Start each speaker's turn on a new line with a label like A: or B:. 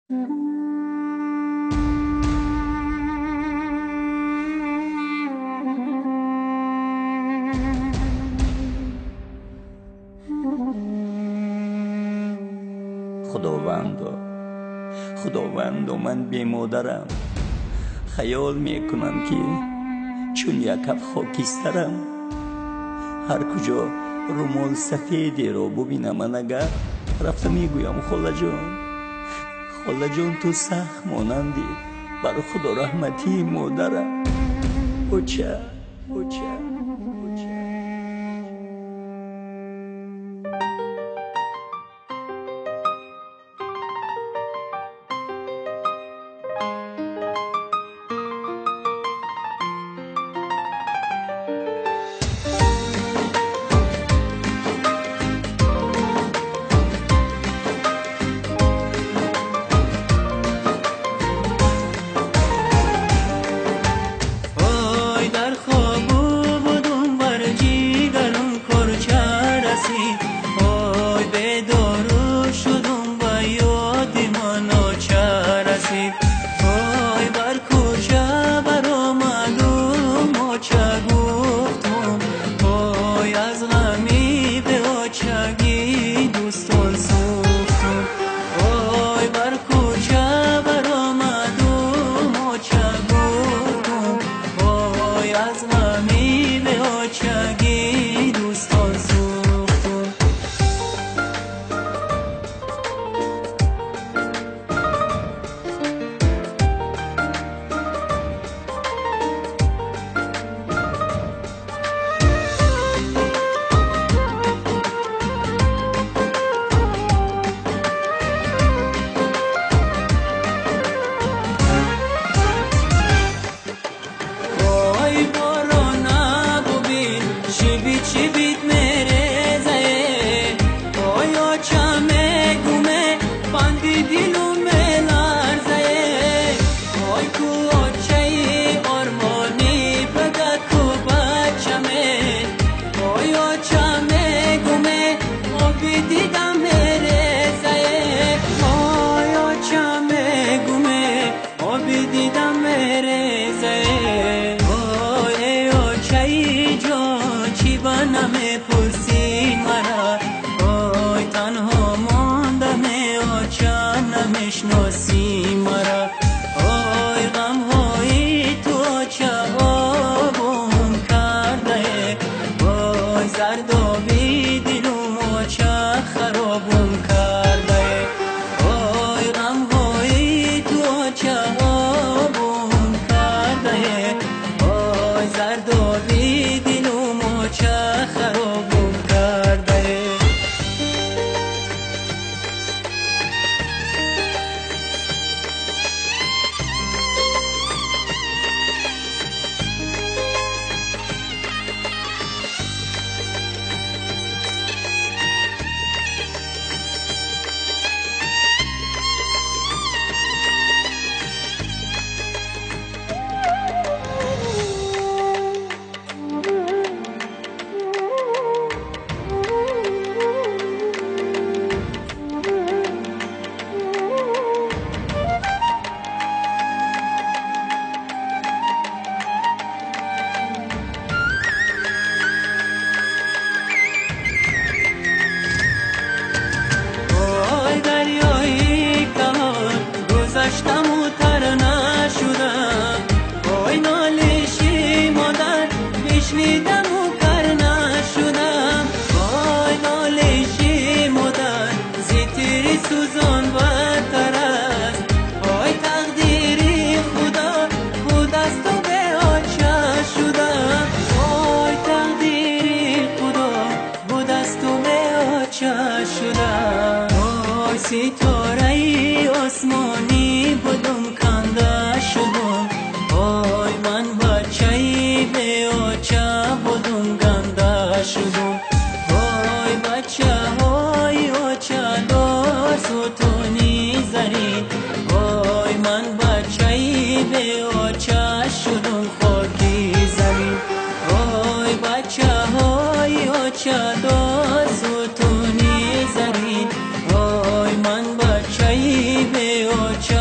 A: خداوندا من بی مادرم، خیال میکنم که چون یکف خاکسترم. هر کجا رومال سفیدی رو ببینم من اگر رفته میگویم خاله جان تو سخت مانندی، برای خدا رحمتی مادرم. اوچه
B: نشناسی مرا، آی غم های تو چه آبون کرده، وای زردابی دلم چه خرابون کرده، آی غم های تو چه آبون کرده، وای زردابی دلم چه خرابون کرده. گذشتم و تر نشدم، وای نالشی مادر بشنیدم و کر نشدم، وای نالشی مادر زیتری سوزان برتر است، وای تقدیری خدا خود است و به آچه شدم، وای تقدیری خدا خود است و به آچه شدم، وای ستاره آسمانی بودم کنده شدم، وای من بچه‌ای به آچه بودم گنده شدم، وای بچه‌های آچه دار ستونی زرین، وای من بچه‌ای به آچه شدم خاکی زمین، وای بچه‌های آچه دار ستونی زرین، وای من بچه‌ای به چه